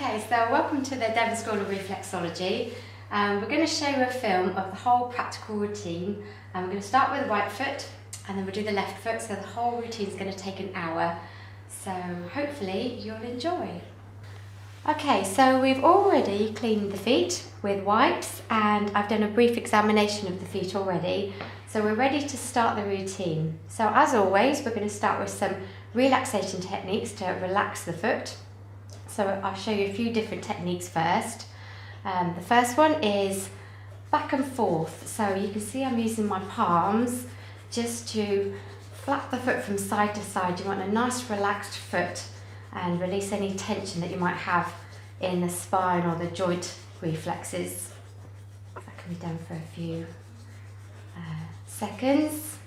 Okay, so welcome to the Devon School of Reflexology. We're going to show you a film of the whole practical routine. We're going to start with the right foot and then we'll do the left foot, so the whole routine is going to take an hour. So hopefully you'll enjoy. Okay, so we've already cleaned the feet with wipes and I've done a brief examination of the feet already. So we're ready to start the routine. So as always, we're going to start with some relaxation techniques to relax the foot. So I'll show you a few different techniques first. The first one is back and forth. So you can see I'm using my palms just to flap the foot from side to side. You want a nice relaxed foot and release any tension that you might have in the spine or the joint reflexes. That can be done for a few seconds.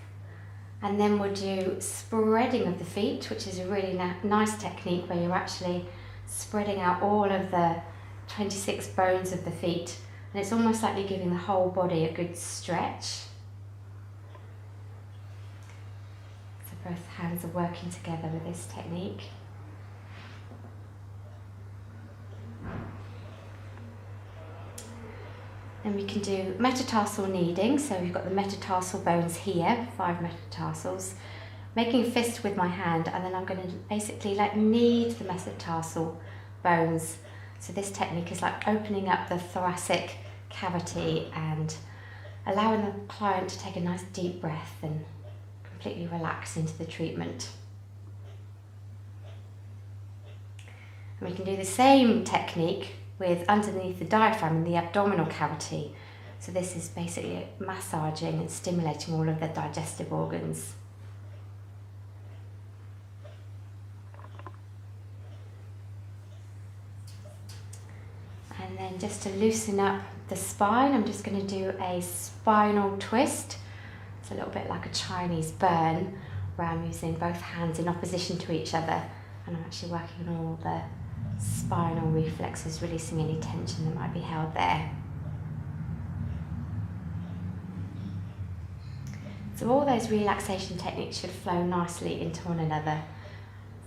And then we'll do spreading of the feet, which is a really nice technique where you're actually spreading out all of the 26 bones of the feet, and it's almost like you're giving the whole body a good stretch. So both hands are working together with this technique. Then we can do metatarsal kneading, so we've got the metatarsal bones here, 5 metatarsals. Making a fist with my hand, and then I'm going to basically knead the metatarsal bones. So this technique is like opening up the thoracic cavity and allowing the client to take a nice deep breath and completely relax into the treatment. And we can do the same technique with underneath the diaphragm in the abdominal cavity. So this is basically massaging and stimulating all of the digestive organs. And then just to loosen up the spine, I'm just going to do a spinal twist. It's a little bit like a Chinese burn, where I'm using both hands in opposition to each other, and I'm actually working on all the spinal reflexes, releasing any tension that might be held there. So all those relaxation techniques should flow nicely into one another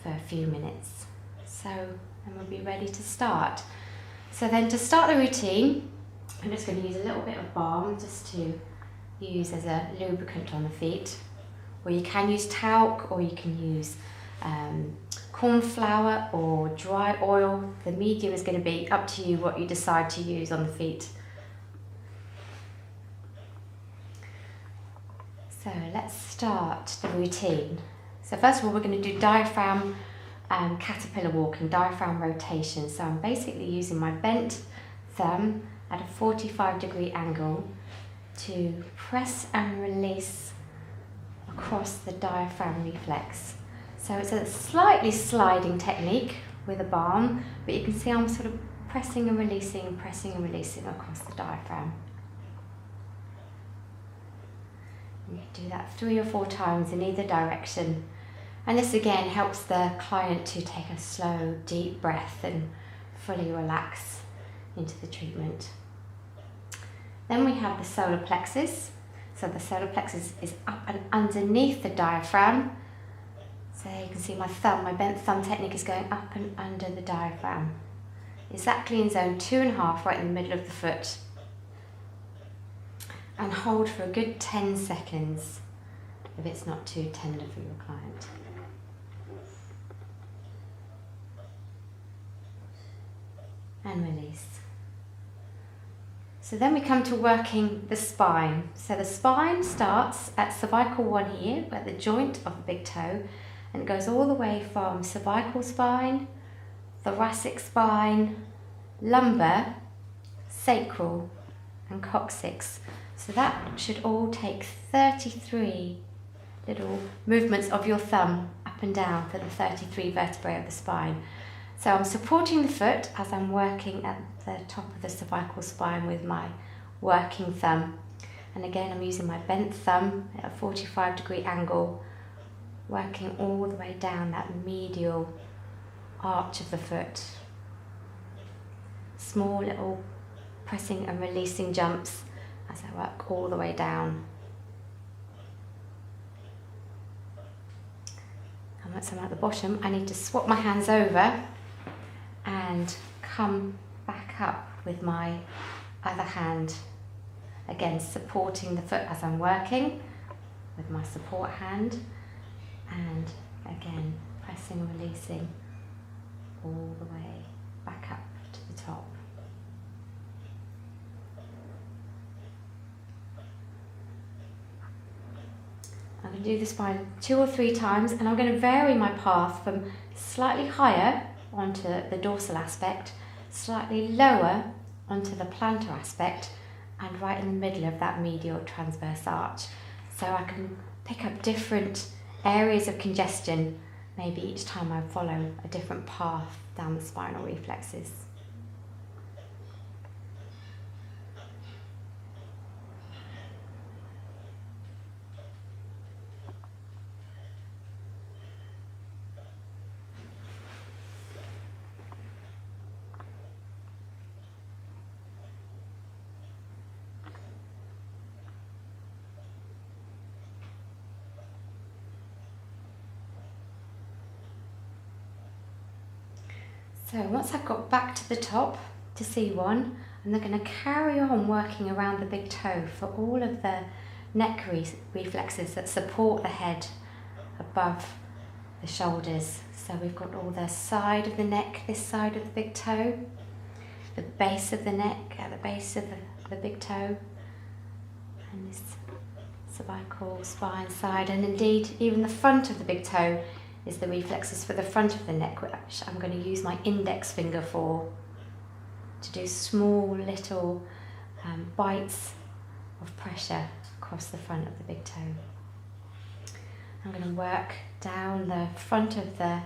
for a few minutes. So then we'll be ready to start. So then to start the routine, I'm just going to use a little bit of balm just to use as a lubricant on the feet. Or you can use talc, or you can use corn flour or dry oil. The medium is going to be up to you what you decide to use on the feet. So let's start the routine. So first of all, we're going to do diaphragm caterpillar walking, diaphragm rotation. So I'm basically using my bent thumb at a 45-degree angle to press and release across the diaphragm reflex. So it's a slightly sliding technique with a balm, but you can see I'm sort of pressing and releasing across the diaphragm. You can do that 3 or 4 times in either direction. And this again helps the client to take a slow, deep breath and fully relax into the treatment. Then we have the solar plexus. So the solar plexus is up and underneath the diaphragm. So you can see my thumb, my bent thumb technique is going up and under the diaphragm. Exactly in zone 2.5, right in the middle of the foot. And hold for a good 10 seconds if it's not too tender for your client. And release. So then we come to working the spine. So the spine starts at cervical 1 here, at the joint of the big toe, and it goes all the way from cervical spine, thoracic spine, lumbar, sacral, and coccyx. So that should all take 33 little movements of your thumb up and down for the 33 vertebrae of the spine. So I'm supporting the foot as I'm working at the top of the cervical spine with my working thumb. And again, I'm using my bent thumb at a 45-degree angle, working all the way down that medial arch of the foot. Small little pressing and releasing jumps as I work all the way down. And once I'm at the bottom, I need to swap my hands over and come back up with my other hand, again supporting the foot as I'm working with my support hand, and again pressing and releasing all the way back up to the top. I'm going to do this by 2 or 3 times, and I'm going to vary my path from slightly higher onto the dorsal aspect, slightly lower onto the plantar aspect, and right in the middle of that medial transverse arch. So I can pick up different areas of congestion, maybe each time I follow a different path down the spinal reflexes. So once I've got back to the top to C1, I'm then going to carry on working around the big toe for all of the neck reflexes that support the head above the shoulders. So we've got all the side of the neck, this side of the big toe, the base of the neck at the base of the big toe, and this cervical spine side, and indeed even the front of the big toe is the reflexes for the front of the neck, which I'm going to use my index finger for, to do small little bites of pressure across the front of the big toe. I'm going to work down the front of the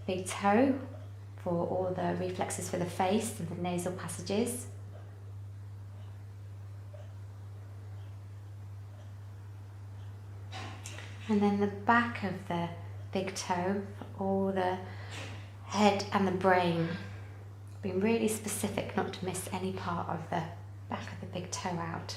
big toe for all the reflexes for the face and the nasal passages. And then the back of the big toe for all the head and the brain. Being really specific not to miss any part of the back of the big toe out.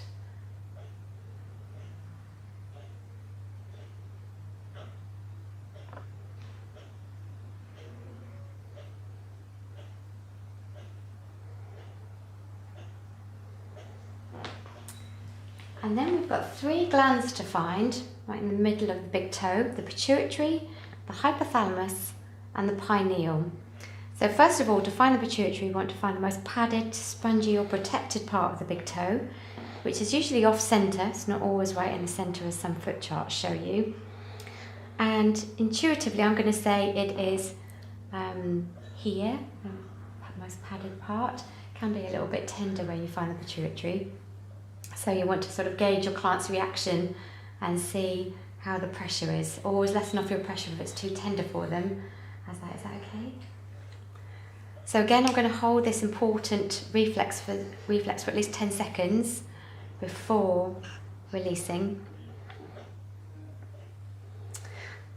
And then we've got 3 glands to find right in the middle of the big toe: the pituitary, the hypothalamus, and the pineal. So first of all, to find the pituitary, we want to find the most padded, spongy or protected part of the big toe, which is usually off centre. It's not always right in the centre, as some foot charts show you. And intuitively, I'm going to say it is here, the most padded part. Can be a little bit tender where you find the pituitary. So you want to sort of gauge your client's reaction and see how the pressure is. Always lessen off your pressure if it's too tender for them. Is that okay? So again, I'm going to hold this important reflex for at least 10 seconds before releasing.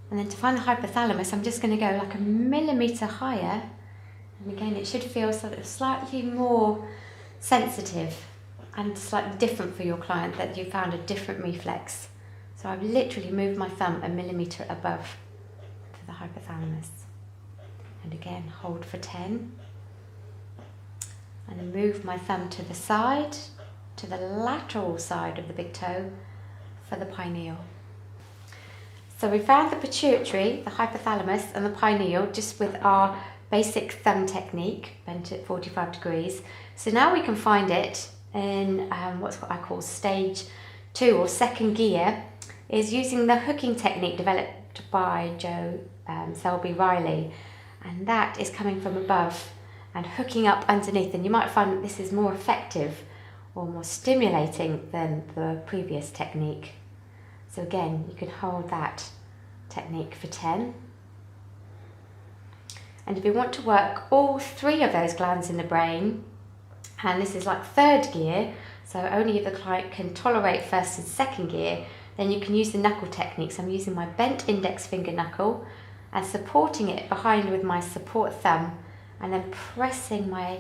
And then to find the hypothalamus, I'm just going to go like a millimetre higher. And again, it should feel sort of slightly more sensitive and slightly different for your client, that you found a different reflex. So I've literally moved my thumb a millimetre above to the hypothalamus. And again, hold for 10. And then move my thumb to the side, to the lateral side of the big toe for the pineal. So we found the pituitary, the hypothalamus, and the pineal just with our basic thumb technique, bent at 45 degrees. So now we can find it in what I call stage 2 or second gear, is using the hooking technique developed by Joe Selby Riley, and that is coming from above and hooking up underneath, and you might find that this is more effective or more stimulating than the previous technique. So again, you can hold that technique for 10. And if you want to work all 3 of those glands in the brain, and this is like third gear, so only if the client can tolerate first and second gear, then you can use the knuckle technique. So I'm using my bent index finger knuckle and supporting it behind with my support thumb, and then pressing my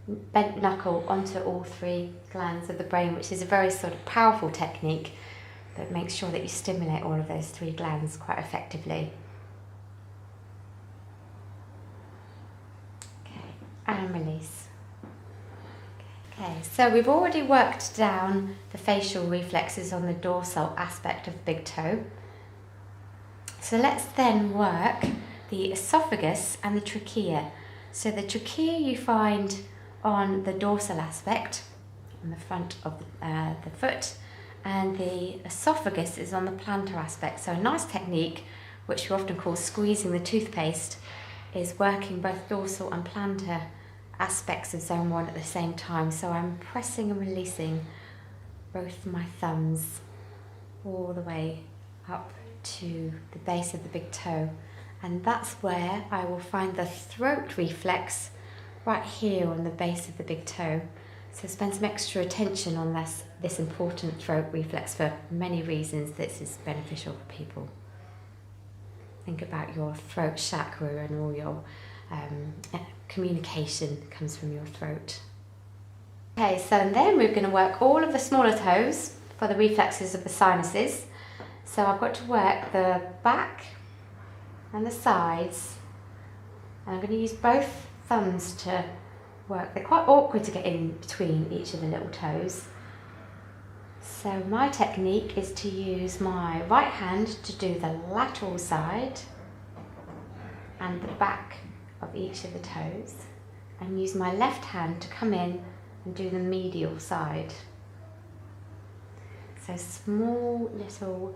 bent knuckle onto all 3 glands of the brain, which is a very sort of powerful technique that makes sure that you stimulate all of those 3 glands quite effectively. Okay, and release. So we've already worked down the facial reflexes on the dorsal aspect of the big toe. So let's then work the esophagus and the trachea. So the trachea you find on the dorsal aspect, on the front of the foot, and the esophagus is on the plantar aspect. So a nice technique, which we often call squeezing the toothpaste, is working both dorsal and plantar aspects of zone 1 at the same time. So I'm pressing and releasing both my thumbs all the way up to the base of the big toe, and that's where I will find the throat reflex right here on the base of the big toe. So spend some extra attention on this important throat reflex for many reasons. This is beneficial for people. Think about your throat chakra, and all your communication comes from your throat. Okay, so then we're going to work all of the smaller toes for the reflexes of the sinuses. So I've got to work the back and the sides, and I'm going to use both thumbs to work. They're quite awkward to get in between each of the little toes. So my technique is to use my right hand to do the lateral side and the back of each of the toes, and use my left hand to come in and do the medial side. So small little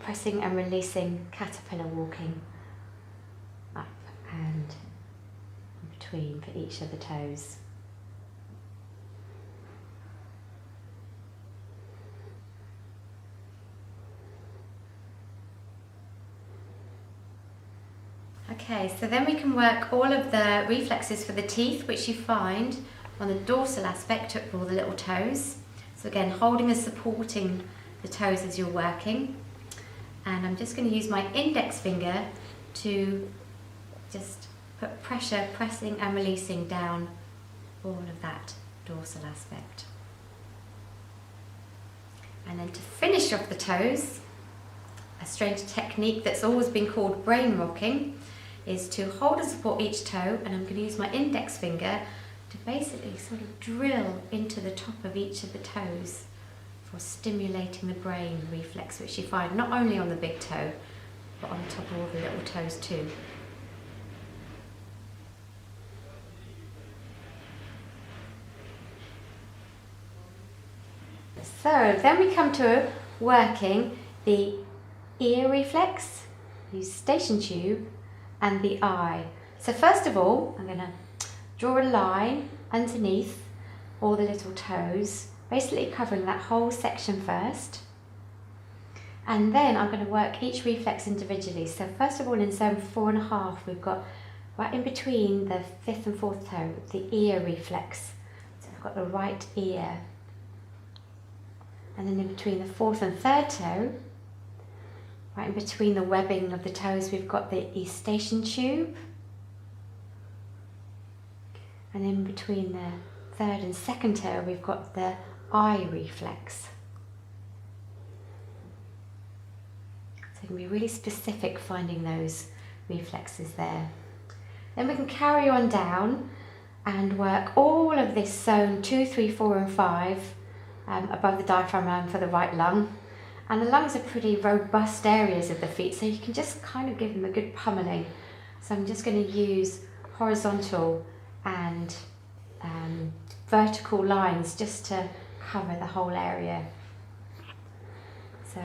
pressing and releasing caterpillar walking up and in between for each of the toes. Okay, so then we can work all of the reflexes for the teeth, which you find on the dorsal aspect of all the little toes. So again, holding and supporting the toes as you're working. And I'm just going to use my index finger to just put pressure, pressing and releasing down all of that dorsal aspect. And then to finish off the toes, a strange technique that's always been called brain rocking is to hold and support each toe, and I'm going to use my index finger to basically sort of drill into the top of each of the toes for stimulating the brain reflex, which you find not only on the big toe but on top of all the little toes too. So then we come to working the ear reflex, use station tube, and the eye. So first of all, I'm going to draw a line underneath all the little toes, basically covering that whole section first. And then I'm going to work each reflex individually. So first of all, in zone 4.5, we've got right in between the 5th and 4th toe, the ear reflex. So we've got the right ear. And then in between the 4th and 3rd toe, right in between the webbing of the toes, we've got the eustachian tube. And in between the 3rd and 2nd toe, we've got the eye reflex. So you can be really specific finding those reflexes there. Then we can carry on down and work all of this zone 2, 3, 4 and 5 above the diaphragm line for the right lung. And the lungs are pretty robust areas of the feet, so you can just kind of give them a good pummeling. So I'm just going to use horizontal and vertical lines just to cover the whole area. So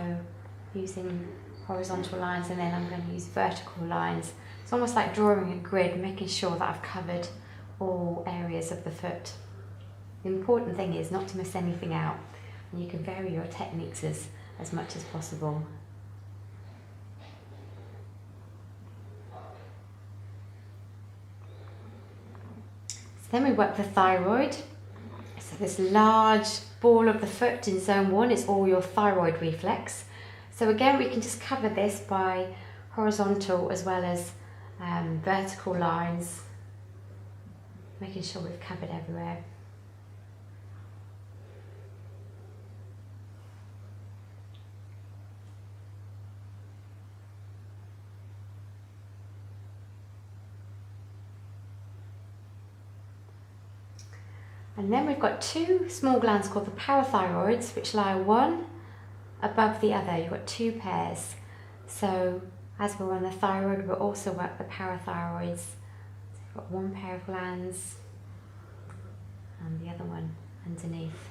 using horizontal lines, and then I'm going to use vertical lines. It's almost like drawing a grid, making sure that I've covered all areas of the foot. The important thing is not to miss anything out, and you can vary your techniques as much as possible. So then we work the thyroid. So this large ball of the foot in zone 1 is all your thyroid reflex. So again, we can just cover this by horizontal as well as vertical lines, making sure we've covered everywhere. And then we've got two small glands called the parathyroids, which lie one above the other. You've got two pairs. So as we're on the thyroid, we'll also work the parathyroids. So we've got one pair of glands and the other one underneath.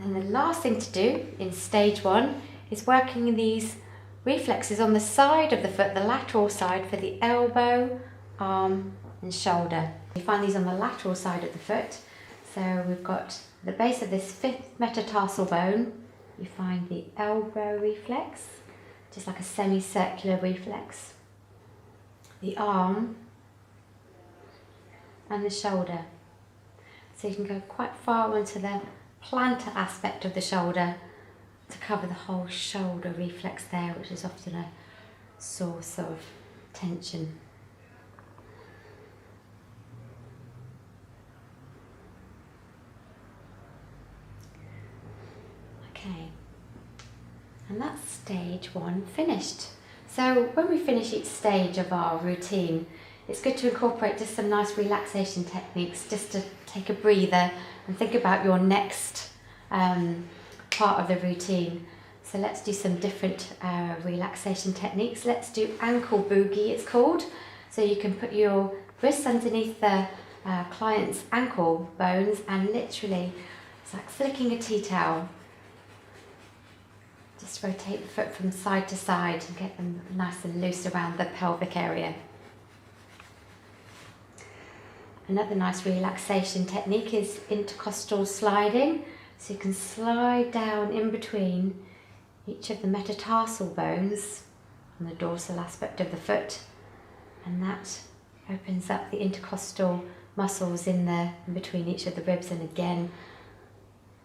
And then the last thing to do in stage 1 is working these reflexes on the side of the foot, the lateral side, for the elbow, arm and shoulder. We find these on the lateral side of the foot. So we've got the base of this 5th metatarsal bone. You find the elbow reflex, just like a semicircular reflex, the arm and the shoulder. So you can go quite far onto the plantar aspect of the shoulder to cover the whole shoulder reflex there, which is often a source of tension. Okay, and that's stage 1 finished. So when we finish each stage of our routine, it's good to incorporate just some nice relaxation techniques, just to take a breather and think about your next part of the routine. So let's do some different relaxation techniques. Let's do ankle boogie, it's called. So you can put your wrists underneath the client's ankle bones and literally, it's like flicking a tea towel. Just rotate the foot from side to side and get them nice and loose around the pelvic area. Another nice relaxation technique is intercostal sliding. So you can slide down in between each of the metatarsal bones on the dorsal aspect of the foot, and that opens up the intercostal muscles in between each of the ribs, and again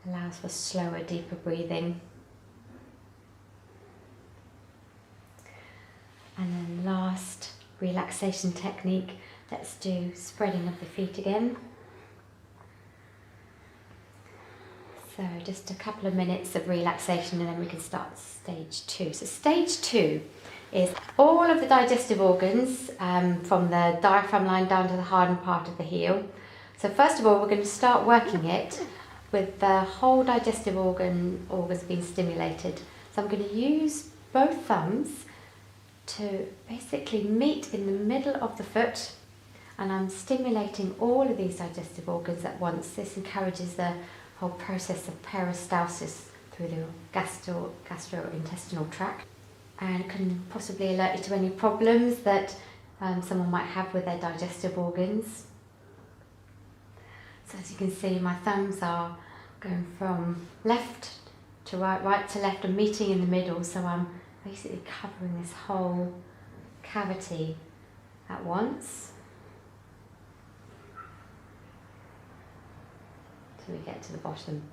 allows for slower, deeper breathing. And then last relaxation technique, let's do spreading of the feet again. So just a couple of minutes of relaxation and then we can start stage 2. So stage 2 is all of the digestive organs from the diaphragm line down to the hardened part of the heel. So first of all, we're going to start working it with the whole digestive organs being stimulated. So I'm going to use both thumbs to basically meet in the middle of the foot, and I'm stimulating all of these digestive organs at once. This encourages the whole process of peristalsis through the gastrointestinal tract, and can possibly alert you to any problems that someone might have with their digestive organs. So as you can see, my thumbs are going from left to right, right to left, and meeting in the middle, so I'm basically covering this whole cavity at once. So we get to the bottom.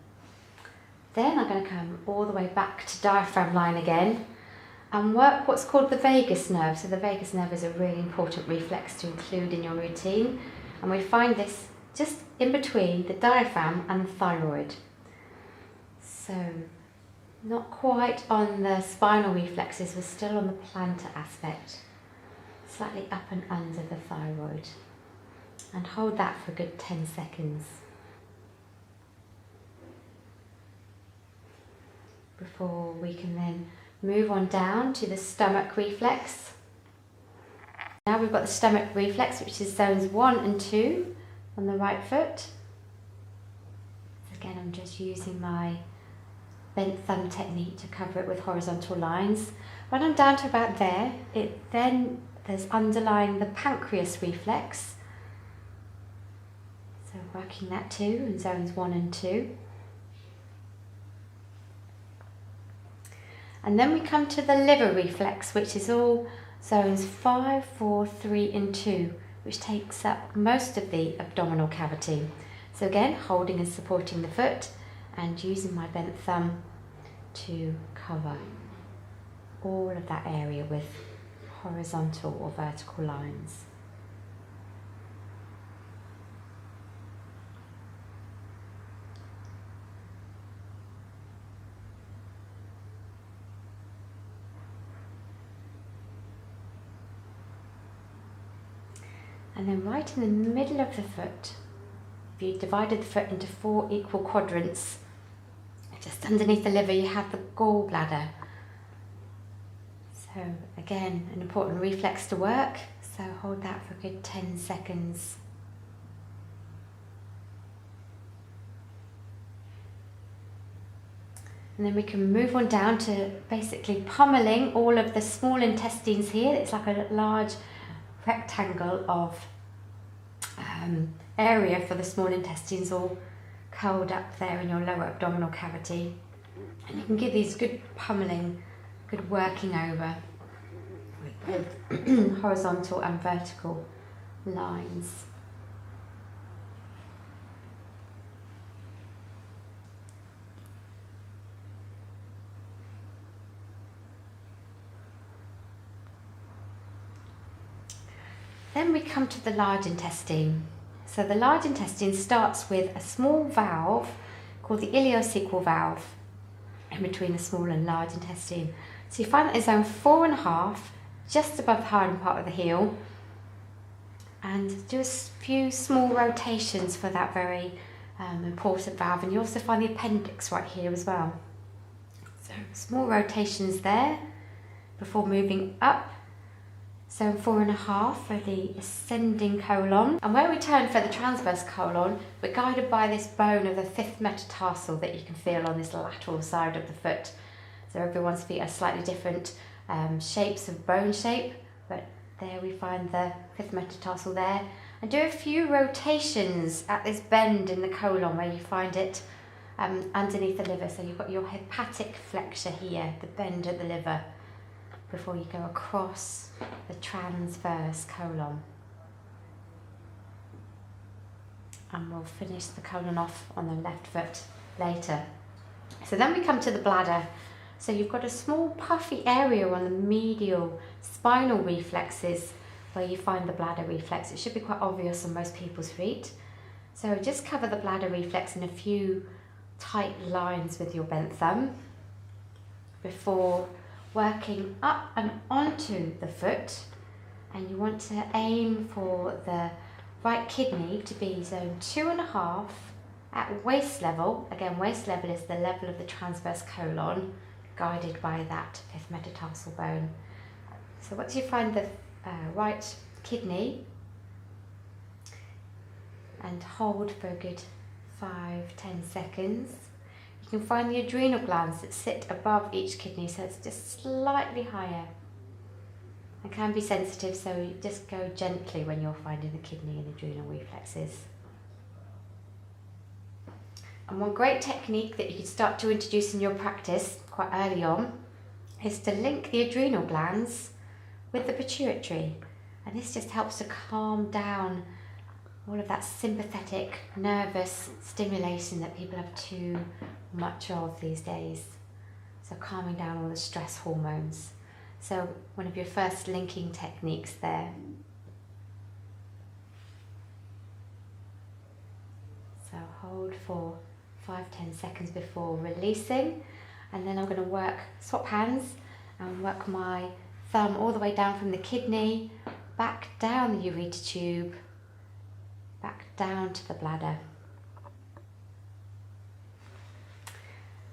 Then I'm going to come all the way back to diaphragm line again and work what's called the vagus nerve. So the vagus nerve is a really important reflex to include in your routine, and we find this just in between the diaphragm and the thyroid. So not quite on the spinal reflexes, we're still on the plantar aspect, slightly up and under the thyroid. And hold that for a good 10 seconds. Before we can then move on down to the stomach reflex. Now we've got the stomach reflex, which is zones 1 and 2 on the right foot. Again, I'm just using my bent thumb technique to cover it with horizontal lines. When I'm down to about there, then there's underlying the pancreas reflex. So working that too in zones 1 and 2. And then we come to the liver reflex, which is all zones 5, 4, 3 and 2, which takes up most of the abdominal cavity. So again, holding and supporting the foot and using my bent thumb to cover all of that area with horizontal or vertical lines. And then right in the middle of the foot, if you divided the foot into 4 equal quadrants, just underneath the liver you have the gallbladder. So again, an important reflex to work, so hold that for a good 10 seconds. And then we can move on down to basically pummeling all of the small intestines here. It's like a large rectangle of area for the small intestines all curled up there in your lower abdominal cavity. And you can give these good pummeling, good working over with horizontal and vertical lines. Then we come to the large intestine. So the large intestine starts with a small valve called the ileocecal valve in between the small and large intestine. So you find that in zone 4.5, just above the hard part of the heel, and do a few small rotations for that very important valve. And you also find the appendix right here as well. So small rotations there before moving up. Zone 4.5 for the ascending colon. And where we turn for the transverse colon, we're guided by this bone of the 5th metatarsal that you can feel on this lateral side of the foot. So everyone's feet are slightly different shapes of bone shape, but there we find the 5th metatarsal there. And do a few rotations at this bend in the colon where you find it underneath the liver. So you've got your hepatic flexure here, the bend at the liver, before you go across the transverse colon. And we'll finish the colon off on the left foot later. So then we come to the bladder. So you've got a small puffy area on the medial spinal reflexes where you find the bladder reflex. It should be quite obvious on most people's feet. So just cover the bladder reflex in a few tight lines with your bent thumb before working up and onto the foot. And you want to aim for the right kidney to be zone 2.5 at waist level. Again, waist level is the level of the transverse colon, guided by that 5th metatarsal bone. So once you find the right kidney, and hold for a good 5-10 seconds, you can find the adrenal glands that sit above each kidney, so it's just slightly higher. It can be sensitive, so you just go gently when you're finding the kidney and adrenal reflexes. And one great technique that you can start to introduce in your practice quite early on is to link the adrenal glands with the pituitary. And this just helps to calm down all of that sympathetic, nervous stimulation that people have too much of these days. So calming down all the stress hormones. So one of your first linking techniques there. So hold for 5-10 seconds before releasing, and then I'm going to swap hands and work my thumb all the way down from the kidney, back down the ureter tube, back down to the bladder.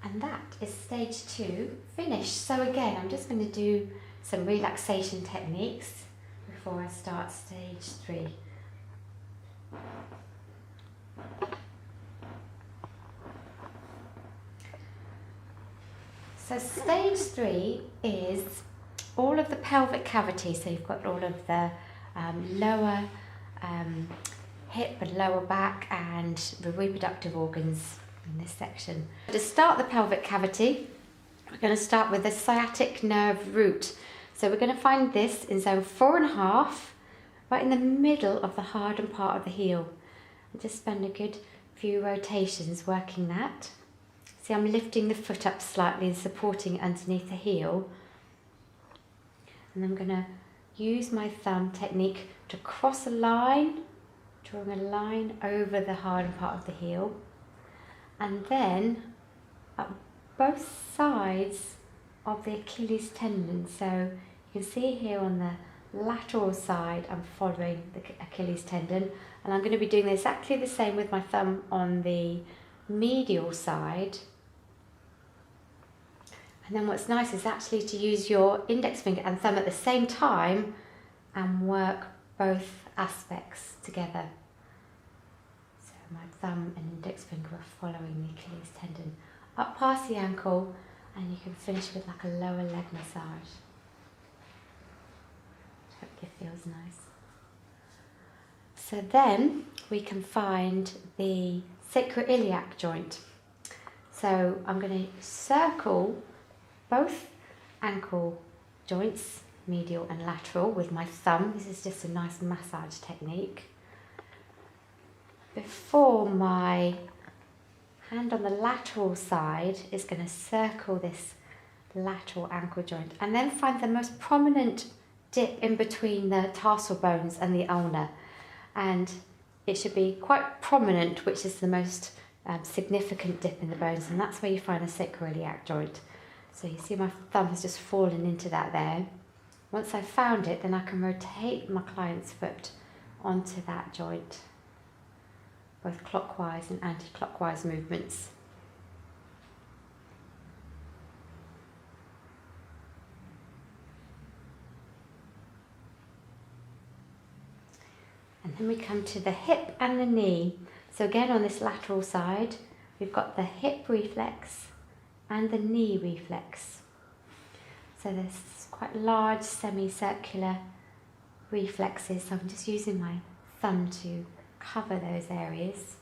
And that is stage 2 finished. So again, I'm just going to do some relaxation techniques before I start stage 3. So stage 3 is all of the pelvic cavity. So you've got all of the lower hip and lower back and the reproductive organs in this section. To start the pelvic cavity, we're going to start with the sciatic nerve root. So we're going to find this in zone 4.5, right in the middle of the hardened part of the heel. And just spend a good few rotations working that. See, I'm lifting the foot up slightly and supporting it underneath the heel. And I'm going to use my thumb technique to cross a line, drawing a line over the hardened part of the heel. And then up both sides of the Achilles tendon. So you can see here on the lateral side, I'm following the Achilles tendon, and I'm going to be doing exactly the same with my thumb on the medial side. And then what's nice is actually to use your index finger and thumb at the same time and work both aspects together. So my thumb and index finger are following the Achilles tendon up past the ankle, and you can finish with like a lower leg massage. Hope it feels nice. So then we can find the sacroiliac joint. So I'm going to circle both ankle joints, medial and lateral, with my thumb. This is just a nice massage technique. Before my hand on the lateral side is going to circle this lateral ankle joint, and then find the most prominent dip in between the tarsal bones and the ulna. And it should be quite prominent, which is the most significant dip in the bones, and that's where you find the sacroiliac joint. So you see my thumb has just fallen into that there. Once I've found it, then I can rotate my client's foot onto that joint, both clockwise and anti-clockwise movements. And then we come to the hip and the knee. So again, on this lateral side, we've got the hip reflex and the knee reflex. So there's quite large semicircular reflexes, so I'm just using my thumb to cover those areas.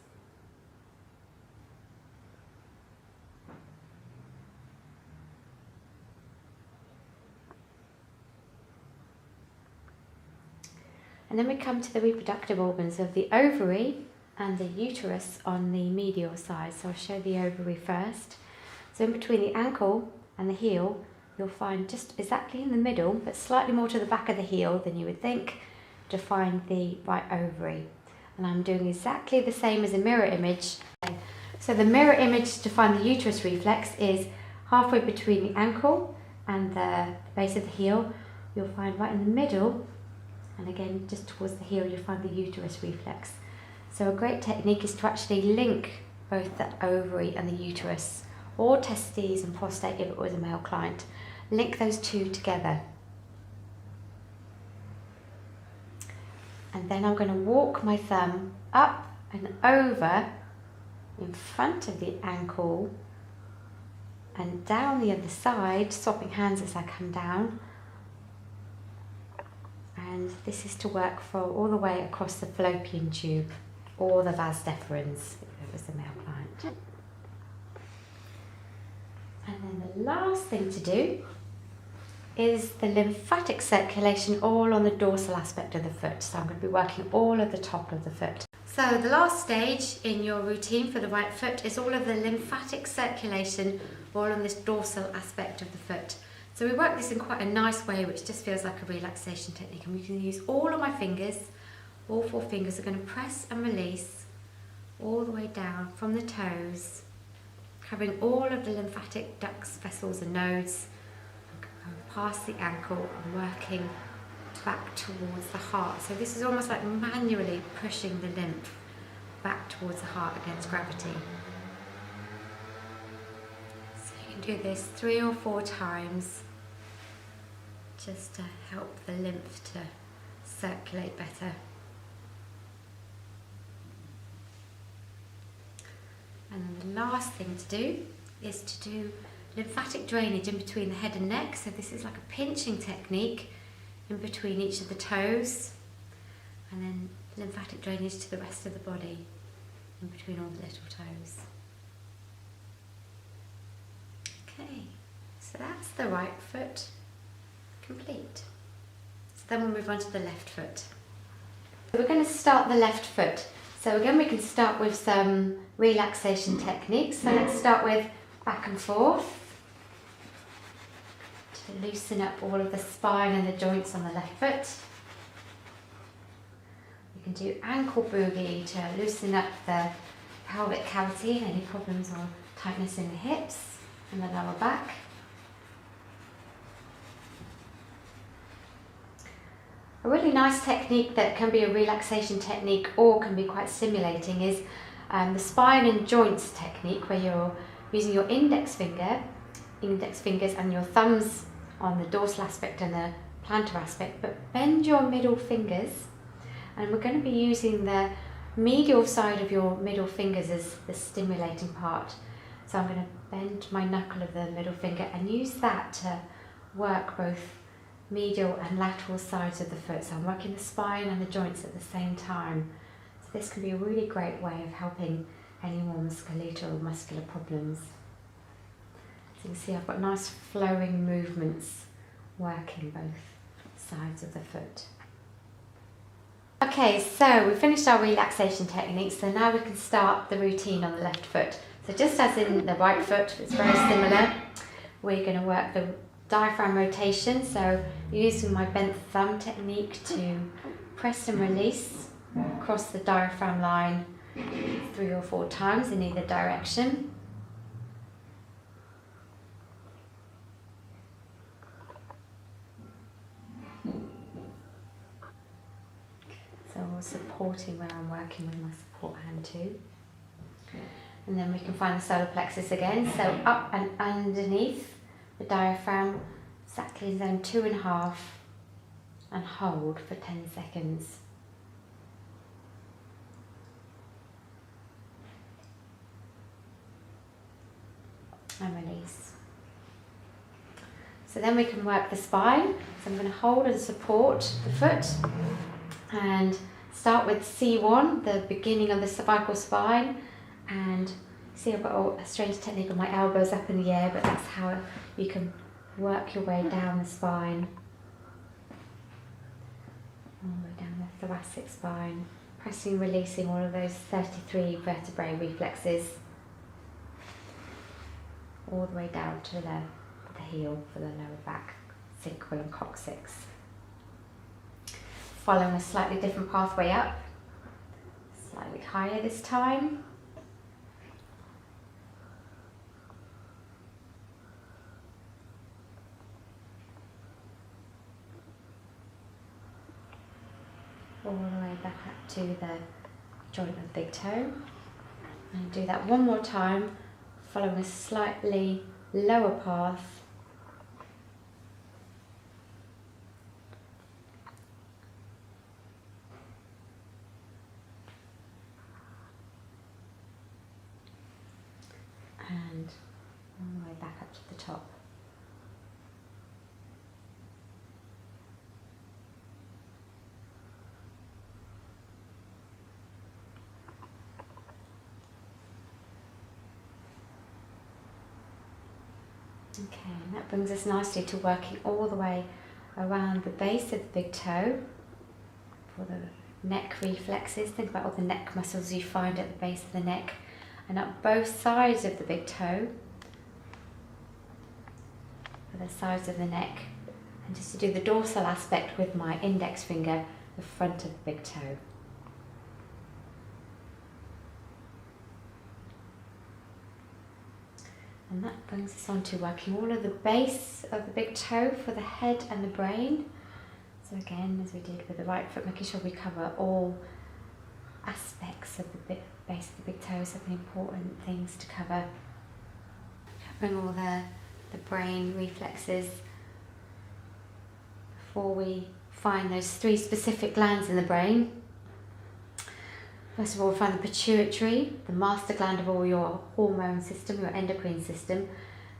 And then we come to the reproductive organs of the ovary and the uterus on the medial side. So I'll show the ovary first. So in between the ankle and the heel, you'll find just exactly in the middle, but slightly more to the back of the heel than you would think, to find the right ovary. And I'm doing exactly the same as a mirror image. So the mirror image to find the uterus reflex is halfway between the ankle and the base of the heel. You'll find right in the middle, and again just towards the heel, you'll find the uterus reflex. So a great technique is to actually link both the ovary and the uterus, or testes and prostate if it was a male client. Link those two together. And then I'm going to walk my thumb up and over in front of the ankle and down the other side, swapping hands as I come down. And this is to work for all the way across the fallopian tube or the vas deferens if it was a male client. And then the last thing to do is the lymphatic circulation all on the dorsal aspect of the foot. So I'm going to be working all of the top of the foot. So the last stage in your routine for the right foot is all of the lymphatic circulation all on this dorsal aspect of the foot. So we work this in quite a nice way, which just feels like a relaxation technique. And we can use all of my fingers, all 4 fingers are going to press and release all the way down from the toes, covering all of the lymphatic ducts, vessels and nodes, going past the ankle and working back towards the heart. So this is almost like manually pushing the lymph back towards the heart against gravity. So you can do this 3 or 4 times just to help the lymph to circulate better. And then the last thing to do is to do lymphatic drainage in between the head and neck. So this is like a pinching technique in between each of the toes, and then lymphatic drainage to the rest of the body in between all the little toes. Okay, so that's the right foot complete. So then we'll move on to the left foot. So we're going to start the left foot. So again, we can start with some relaxation techniques. So let's start with back and forth to loosen up all of the spine and the joints on the left foot. You can do ankle boogie to loosen up the pelvic cavity and any problems or tightness in the hips and the lower back. A really nice technique that can be a relaxation technique or can be quite stimulating is the spine and joints technique, where you're using your index fingers and your thumbs on the dorsal aspect and the plantar aspect, but bend your middle fingers, and we're going to be using the medial side of your middle fingers as the stimulating part. So I'm going to bend my knuckle of the middle finger and use that to work both medial and lateral sides of the foot. So I'm working the spine and the joints at the same time. So this can be a really great way of helping any more musculoskeletal or muscular problems. So you can see I've got nice flowing movements working both sides of the foot. Okay, so we finished our relaxation techniques, so now we can start the routine on the left foot. So just as in the right foot, it's very similar. We're going to work the diaphragm rotation, so using my bent thumb technique to press and release across the diaphragm line 3 or 4 times in either direction. So we're supporting where I'm working with my support hand too. And then we can find the solar plexus again, so up and underneath the diaphragm, exactly in zone 2.5, and hold for 10 seconds. And release. So then we can work the spine. So I'm going to hold and support the foot and start with C1, the beginning of the cervical spine, and see I've got a strange technique of my elbows up in the air, but that's how you can work your way down the spine, all the way down the thoracic spine, pressing, releasing all of those 33 vertebrae reflexes, all the way down to the heel for the lower back, sacral and coccyx. Following a slightly different pathway up, slightly higher this time. All the way back up to the joint of the big toe. And do that one more time, following a slightly lower path. And all the way back up to the top. Okay, and that brings us nicely to working all the way around the base of the big toe for the neck reflexes. Think about all the neck muscles you find at the base of the neck, and up both sides of the big toe for the sides of the neck, and just to do the dorsal aspect with my index finger, the front of the big toe. And that brings us on to working all of the base of the big toe for the head and the brain. So again, as we did with the right foot, making sure we cover all aspects of the base of the big toe, so the important things to cover. Covering all the brain reflexes before we find those 3 specific glands in the brain. First of all, we find the pituitary, the master gland of all your hormone system, your endocrine system.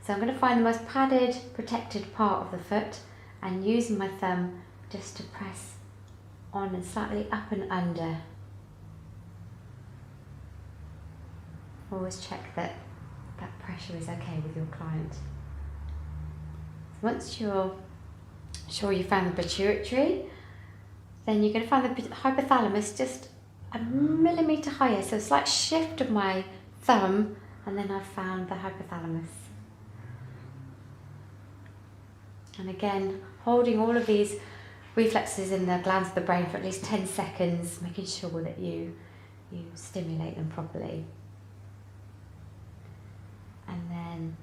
So I'm going to find the most padded, protected part of the foot, and using my thumb just to press on and slightly up and under. Always check that that pressure is okay with your client. So once you're sure you found the pituitary, then you're going to find the hypothalamus just a millimetre higher, so a slight shift of my thumb, and then I've found the hypothalamus. And again, holding all of these reflexes in the glands of the brain for at least 10 seconds, making sure that you stimulate them properly. And then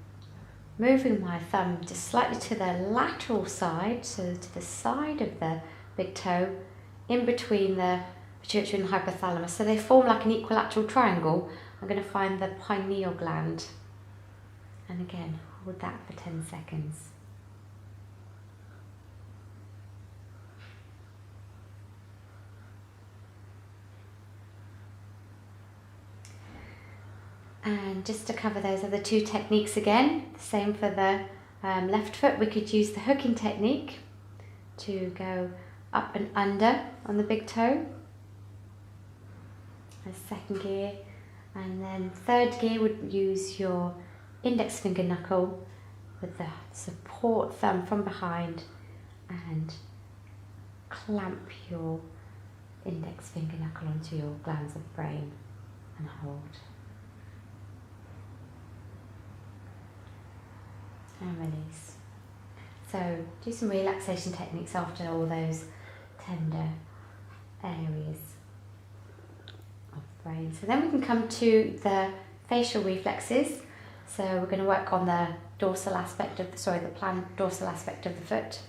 moving my thumb just slightly to the lateral side, so to the side of the big toe in between the pituitary and hypothalamus. So they form like an equilateral triangle. I'm going to find the pineal gland. And again, hold that for 10 seconds. And just to cover those other two techniques again, the same for the left foot, we could use the hooking technique to go up and under on the big toe as second gear, and then third gear would use your index finger knuckle with the support thumb from behind and clamp your index finger knuckle onto your glands of brain and hold. And release. So do some relaxation techniques after all those tender areas of the brain. So then we can come to the facial reflexes. So we're going to work on the dorsal aspect of the planned dorsal aspect of the foot.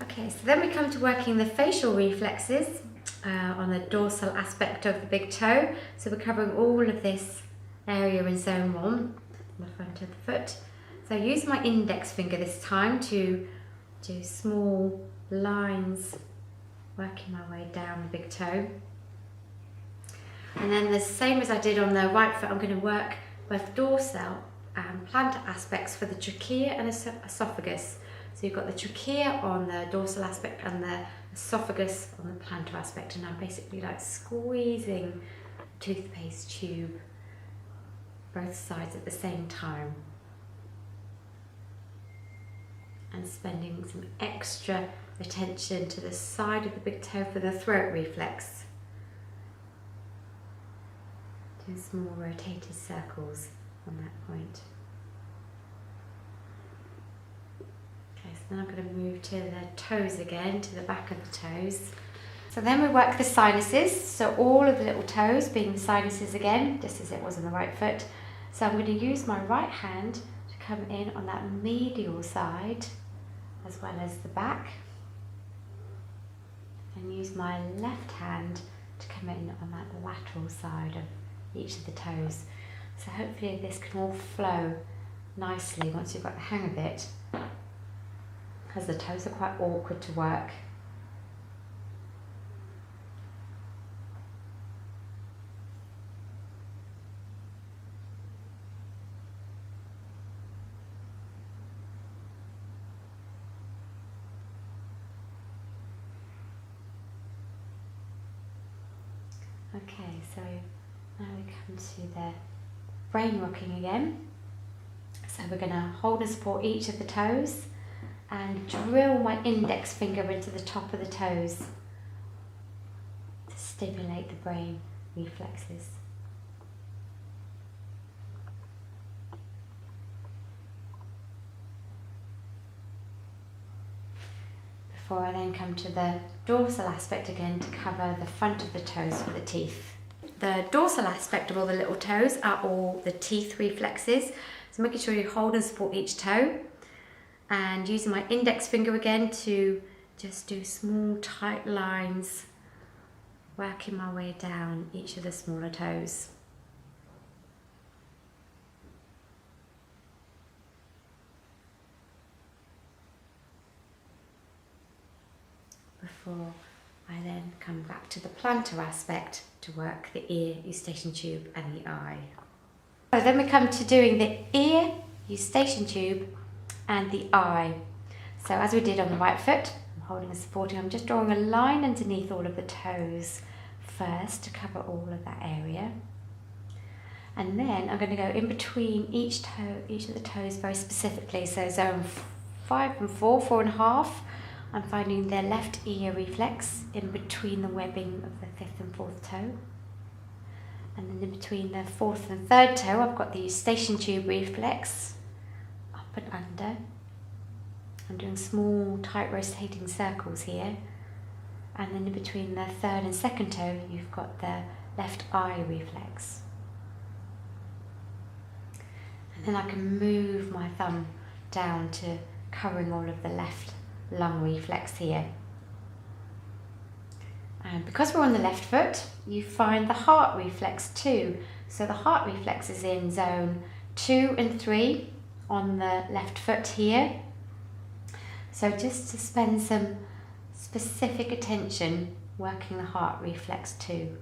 Okay, so then we come to working the facial reflexes on the dorsal aspect of the big toe. So we're covering all of this area in zone 1 on the front of the foot. So I use my index finger this time to do small lines, working my way down the big toe. And then the same as I did on the right foot, I'm going to work both dorsal and plantar aspects for the trachea and esophagus. So you've got the trachea on the dorsal aspect and the esophagus on the plantar aspect, and I'm basically like squeezing a toothpaste tube both sides at the same time. And spending some extra attention to the side of the big toe for the throat reflex. Doing small rotated circles on that point. Okay, so then I'm going to move to the toes again, to the back of the toes. So then we work the sinuses, so all of the little toes being the sinuses again, just as it was on the right foot. So I'm going to use my right hand to come in on that medial side as well as the back, and use my left hand to come in on that lateral side of each of the toes. So hopefully this can all flow nicely once you've got the hang of it, because the toes are quite awkward to work. Okay, so now we come to the brain rocking again. So we're going to hold and support each of the toes and drill my index finger into the top of the toes to stimulate the brain reflexes. Before I then come to the dorsal aspect again to cover the front of the toes for the teeth. The dorsal aspect of all the little toes are all the teeth reflexes. So making sure you hold and support each toe, and using my index finger again to just do small tight lines, working my way down each of the smaller toes. Before I then come back to the plantar aspect to work the ear, eustachian tube and the eye. So then we come to doing the ear, eustachian tube and the eye. So as we did on the right foot, I'm holding and supporting, I'm just drawing a line underneath all of the toes first to cover all of that area. And then I'm going to go in between each toe, each of the toes very specifically. So zone 5 and 4, 4.5. I'm finding the left ear reflex in between the webbing of the 5th and 4th toe. And then in between the 4th and 3rd toe, I've got the eustachian tube reflex, up and under. I'm doing small, tight rotating circles here. And then in between the 3rd and 2nd toe, you've got the left eye reflex. And then I can move my thumb down to covering all of the left lung reflex here. And because we're on the left foot, you find the heart reflex too. So the heart reflex is in zone 2 and 3 on the left foot here. So just to spend some specific attention working the heart reflex too.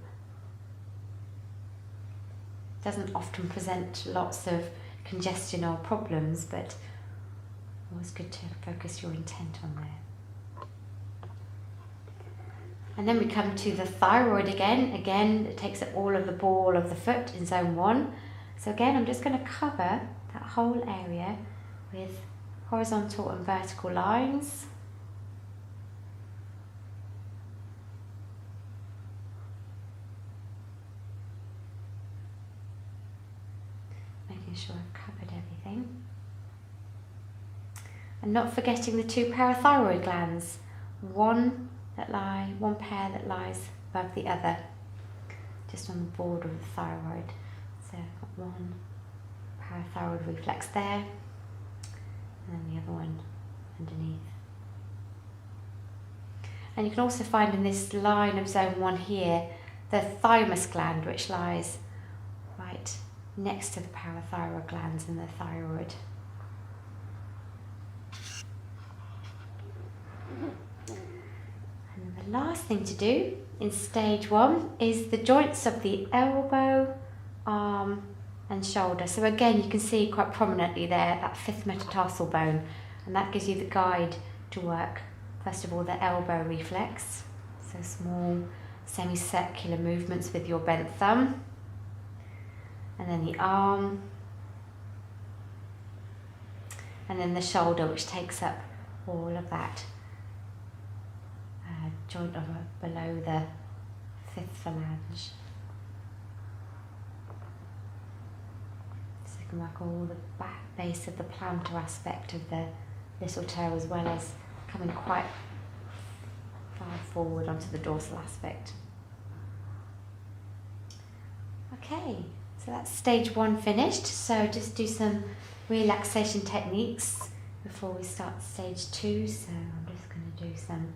Doesn't often present lots of congestion or problems, but always good to focus your intent on there. And then we come to the thyroid again. Again, it takes up all of the ball of the foot in zone 1. So again, I'm just going to cover that whole area with horizontal and vertical lines. Making sure I've covered everything. And not forgetting the 2 parathyroid glands. One pair that lies above the other, just on the border of the thyroid. So I've got one parathyroid reflex there, and then the other one underneath. And you can also find in this line of zone 1 here, the thymus gland, which lies right next to the parathyroid glands in the thyroid. The last thing to do in stage 1 is the joints of the elbow, arm and shoulder. So again, you can see quite prominently there that 5th metatarsal bone, and that gives you the guide to work first of all the elbow reflex. So small semicircular movements with your bent thumb, and then the arm, and then the shoulder, which takes up all of that joint below the 5th phalange. So you can work all the back base of the plantar aspect of the little toe, as well as coming quite far forward onto the dorsal aspect. Okay, so that's stage 1 finished. So just do some relaxation techniques before we start stage 2. So I'm just going to do some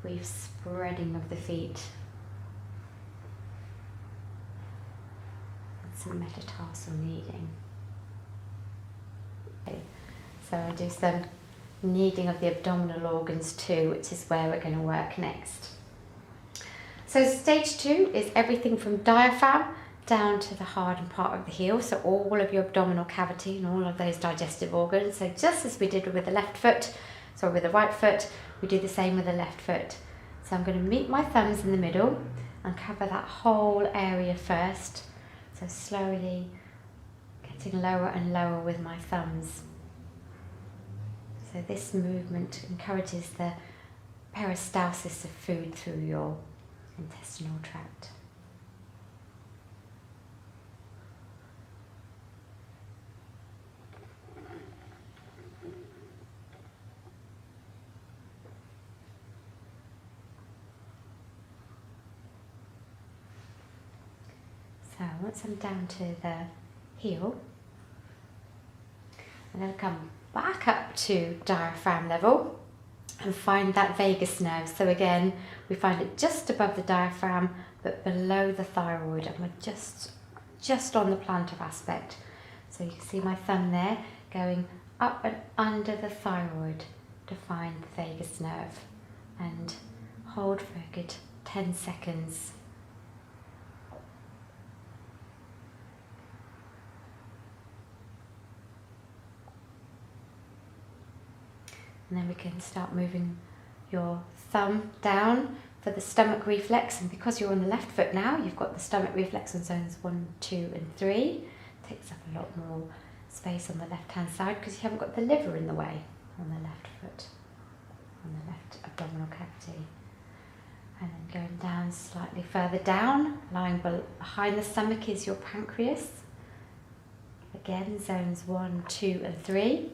brief spreading of the feet and some metatarsal kneading. Okay. So I do some kneading of the abdominal organs too, which is where we're going to work next. So stage 2 is everything from diaphragm down to the hardened part of the heel, so all of your abdominal cavity and all of those digestive organs. So just as we did with the left foot, so with the right foot, we do the same with the left foot. So I'm going to meet my thumbs in the middle and cover that whole area first. So slowly getting lower and lower with my thumbs. So this movement encourages the peristalsis of food through your intestinal tract. So once I'm down to the heel, I'm going to come back up to diaphragm level and find that vagus nerve. So again, we find it just above the diaphragm but below the thyroid, and we're just on the plantar aspect. So you can see my thumb there going up and under the thyroid to find the vagus nerve, and hold for a good 10 seconds. And then we can start moving your thumb down for the stomach reflex. And because you're on the left foot now, you've got the stomach reflex on zones 1, 2 and 3. It takes up a lot more space on the left hand side because you haven't got the liver in the way on the left foot, on the left abdominal cavity. And then going down slightly further down, lying behind the stomach is your pancreas. Again, zones 1, 2 and 3.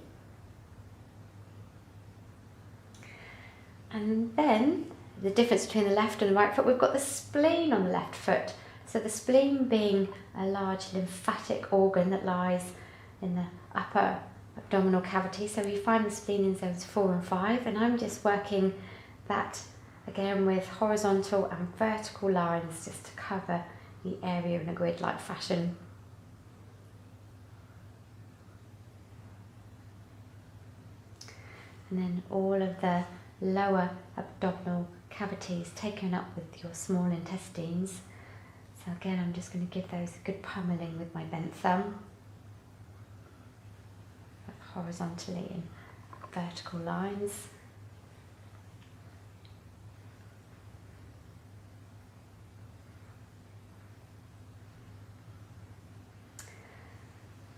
And then the difference between the left and the right foot, we've got the spleen on the left foot. So the spleen being a large lymphatic organ that lies in the upper abdominal cavity. So we find the spleen in zones 4 and 5, and I'm just working that again with horizontal and vertical lines just to cover the area in a grid-like fashion. And then all of the lower abdominal cavities taken up with your small intestines. So again, I'm just going to give those a good pummeling with my bent thumb, horizontally in vertical lines.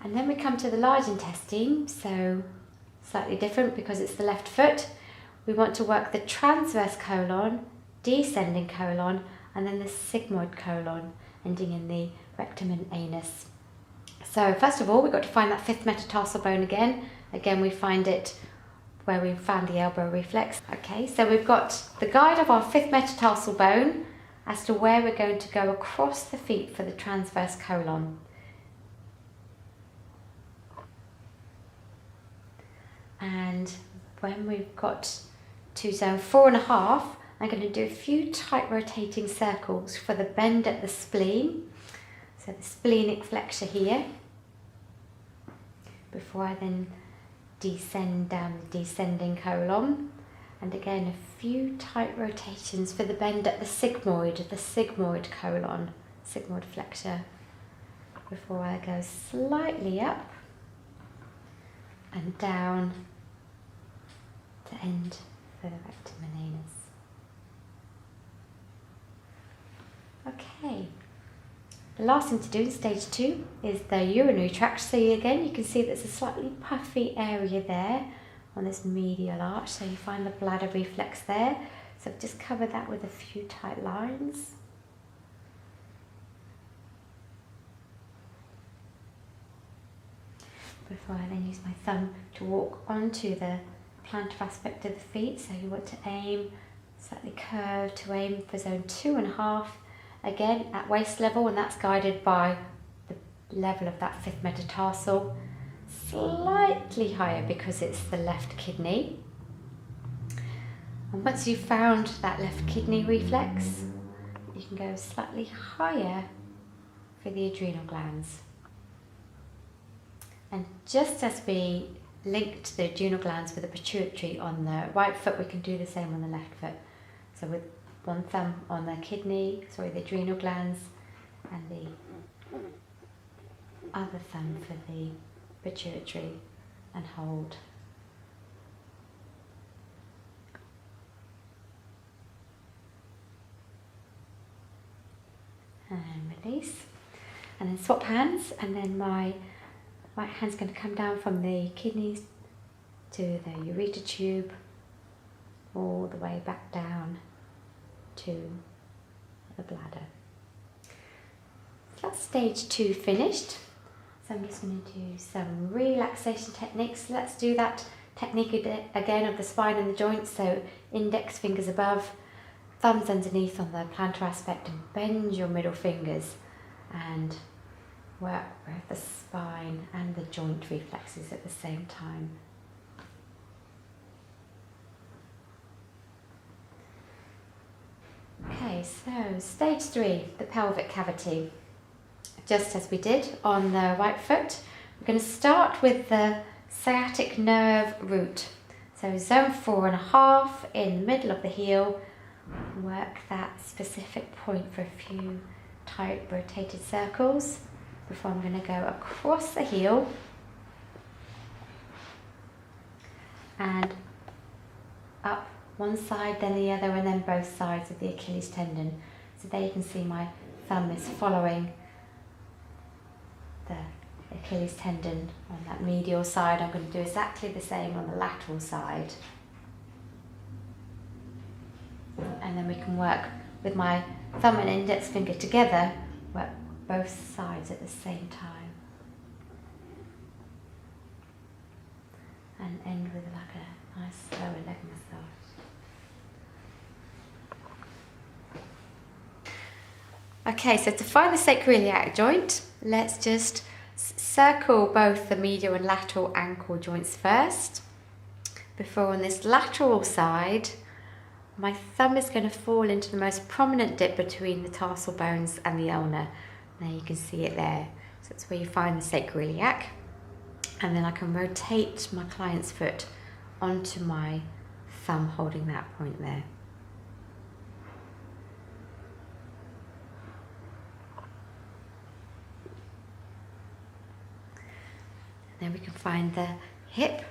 And then we come to the large intestine, so slightly different because it's the left foot. We want to work the transverse colon, descending colon, and then the sigmoid colon, ending in the rectum and anus. So first of all, we've got to find that fifth metatarsal bone again. Again, we find it where we found the elbow reflex. Okay, so we've got the guide of our fifth metatarsal bone as to where we're going to go across the feet for the transverse colon. And when we've got to zone 4.5, I'm going to do a few tight rotating circles for the bend at the spleen, so the splenic flexure here, before I then descend down the descending colon. And again, a few tight rotations for the bend at the sigmoid colon, sigmoid flexure, before I go slightly up and down to end for the rectum and anus. Okay, the last thing to do in stage 2 is the urinary tract. So again, you can see there's a slightly puffy area there on this medial arch, so you find the bladder reflex there. So I've just covered that with a few tight lines. Before I then use my thumb to walk onto the plantar aspect of the feet. So you want to aim slightly curved to aim for zone 2.5, again at waist level, and that's guided by the level of that fifth metatarsal, slightly higher because it's the left kidney. And once you've found that left kidney reflex, you can go slightly higher for the adrenal glands. And just as we linked the adrenal glands with the pituitary on the right foot, we can do the same on the left foot. So with one thumb on the the adrenal glands, and the other thumb for the pituitary, and hold. And release. And then swap hands, and then my right hand's going to come down from the kidneys to the ureter tube, all the way back down to the bladder. So that's stage 2 finished. So I'm just going to do some relaxation techniques. Let's do that technique again of the spine and the joints. So index fingers above, thumbs underneath on the plantar aspect, and bend your middle fingers and work with the spine and the joint reflexes at the same time. Okay, so stage 3, the pelvic cavity. Just as we did on the right foot, we're going to start with the sciatic nerve root. So zone 4.5 in the middle of the heel, work that specific point for a few tight rotated circles before I'm going to go across the heel and up one side, then the other, and then both sides of the Achilles tendon. So there you can see my thumb is following the Achilles tendon on that medial side. I'm going to do exactly the same on the lateral side. And then we can work with my thumb and index finger together, work both sides at the same time. And end with like a nice lower leg massage. Okay, so to find the sacroiliac joint, let's just circle both the medial and lateral ankle joints first, before on this lateral side My thumb is going to fall into the most prominent dip between the tarsal bones and the ulna. There you can see it there. So it's where you find the sacroiliac. And then I can rotate my client's foot onto my thumb, holding that point there. Then we can find the hip,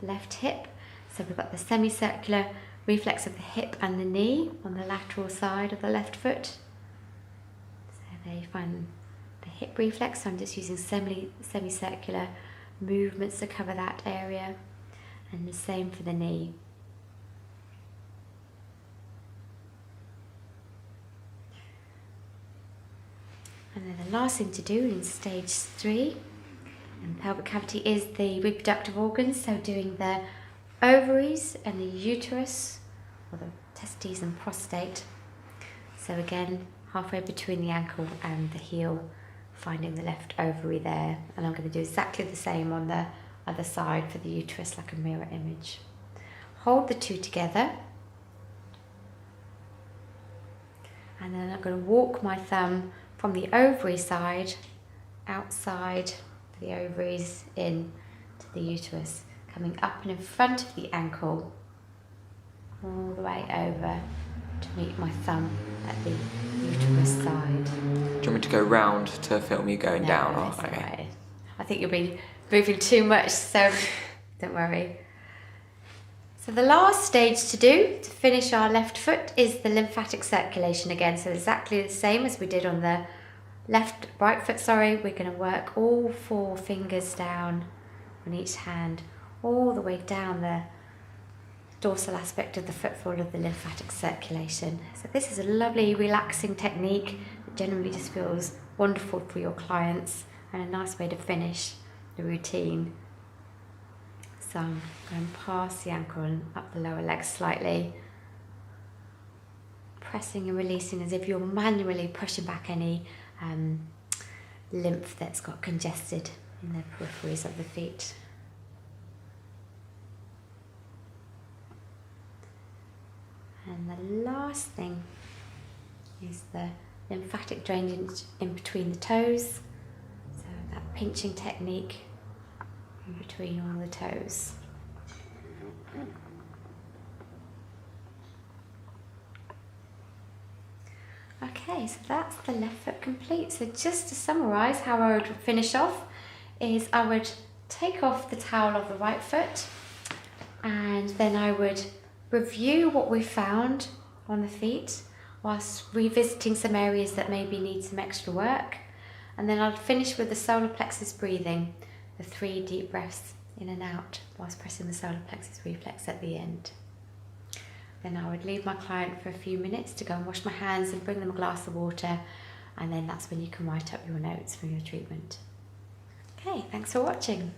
left hip. So we've got the semicircular reflex of the hip and the knee on the lateral side of the left foot. So there you find the hip reflex. So I'm just using semicircular movements to cover that area, and the same for the knee. And then the last thing to do in stage 3 in pelvic cavity is the reproductive organs, so doing the ovaries and the uterus, or the testes and prostate. So again, halfway between the ankle and the heel, finding the left ovary there, and I'm going to do exactly the same on the other side for the uterus, like a mirror image. Hold the two together, and then I'm going to walk my thumb from the ovary side outside the ovaries in to the uterus, coming up and in front of the ankle, all the way over to meet my thumb at the uterus side. Do you want me to go round to film you going down? No, okay. Right. I think you'll be moving too much, so don't worry. So the last stage to do to finish our left foot is the lymphatic circulation again. So exactly the same as we did on the right foot, we're going to work all 4 fingers down on each hand, all the way down the dorsal aspect of the footfall of the lymphatic circulation. So this is a lovely relaxing technique that generally just feels wonderful for your clients, and a nice way to finish the routine. So I'm going past the ankle and up the lower leg slightly, pressing and releasing as if you're manually pushing back any lymph that's got congested in the peripheries of the feet. And the last thing is the lymphatic drainage in between the toes. So that pinching technique in between all the toes. Okay, so that's the left foot complete. So just to summarise how I would finish off is I would take off the towel of the right foot, and then I would review what we found on the feet whilst revisiting some areas that maybe need some extra work. And then I'd finish with the solar plexus breathing, the 3 deep breaths in and out whilst pressing the solar plexus reflex at the end. Then I would leave my client for a few minutes to go and wash my hands and bring them a glass of water, and then that's when you can write up your notes from your treatment. Okay, thanks for watching.